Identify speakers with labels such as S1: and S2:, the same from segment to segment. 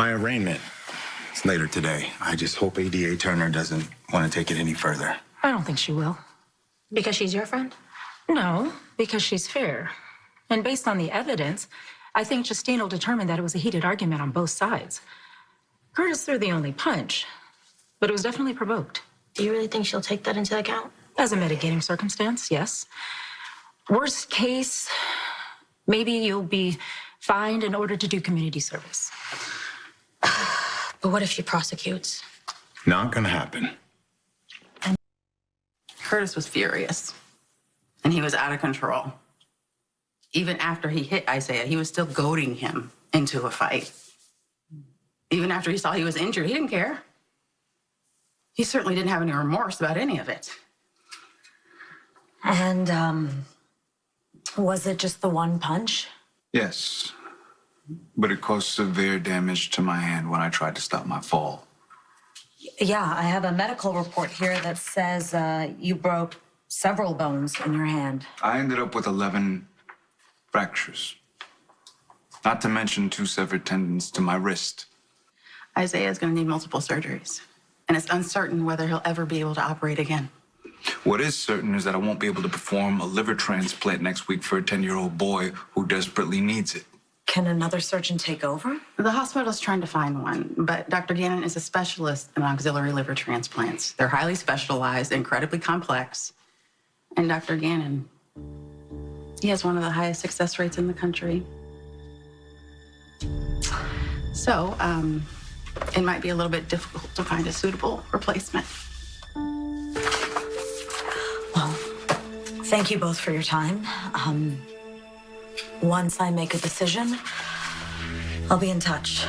S1: My arraignment is later today. I just hope ADA Turner doesn't want to take it any further.
S2: I don't think she will.
S3: Because she's your friend?
S2: No, because she's fair. And based on the evidence, I think Justine will determine that it was a heated argument on both sides. Curtis threw the only punch, but it was definitely provoked.
S3: Do you really think she'll take that into account?
S2: As a mitigating circumstance, yes. Worst case, maybe you'll be fined in order to do community service.
S3: But what if she prosecutes?
S1: Not gonna happen.
S4: Curtis was furious, and he was out of control. Even after he hit Isaiah, he was still goading him into a fight. Even after he saw he was injured, he didn't care. He certainly didn't have any remorse about any of it.
S5: And, was it just the one punch?
S6: Yes, but it caused severe damage to my hand when I tried to stop my fall.
S5: Yeah, I have a medical report here that says you broke several bones in your hand.
S6: I ended up with 11 fractures, not to mention 2 severed tendons to my wrist.
S4: Isaiah's going to need multiple surgeries, and it's uncertain whether he'll ever be able to operate again.
S6: What is certain is that I won't be able to perform a liver transplant next week for a 10-year-old boy who desperately needs it.
S5: Can another surgeon take over?
S4: The hospital's trying to find one, but Dr. Gannon is a specialist in auxiliary liver transplants. They're highly specialized, incredibly complex. And Dr. Gannon, he has one of the highest success rates in the country. So, it might be a little bit difficult to find a suitable replacement.
S5: Well, thank you both for your time. Once I make a decision, I'll be in touch.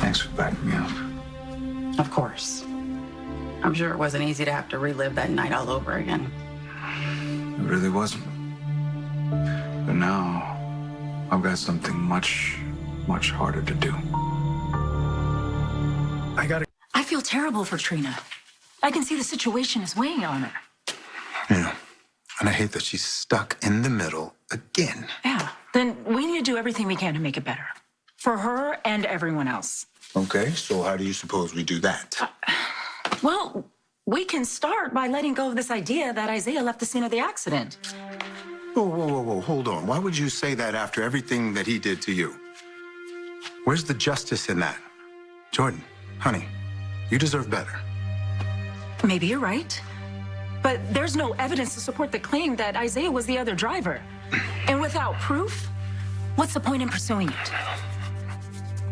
S6: Thanks for backing me up.
S4: Of course. I'm sure it wasn't easy to have to relive that night all over again.
S6: It really wasn't. But now, I've got something much, much harder to do.
S2: I feel terrible for Trina. I can see the situation is weighing on her.
S1: Yeah. And I hate that she's stuck in the middle again.
S2: Yeah. Then we need to do everything we can to make it better. For her and everyone else.
S1: Okay, so how do you suppose we do that?
S2: Well, we can start by letting go of this idea that Isaiah left the scene of the accident.
S1: Whoa, hold on. Why would you say that after everything that he did to you? Where's the justice in that? Jordan, honey, you deserve better.
S2: Maybe you're right. But there's no evidence to support the claim that Isaiah was the other driver. And without proof, what's the point in pursuing it?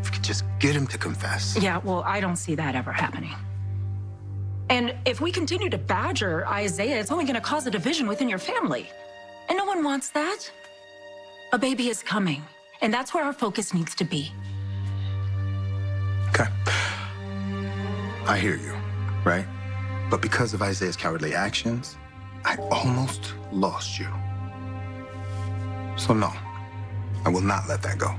S1: If we could just get him to confess.
S2: Yeah, well, I don't see that ever happening. And if we continue to badger Isaiah, it's only going to cause a division within your family. And no one wants that. A baby is coming, and that's where our focus needs to be.
S1: Okay. I hear you, right? But because of Isaiah's cowardly actions, I almost lost you. So no, I will not let that go.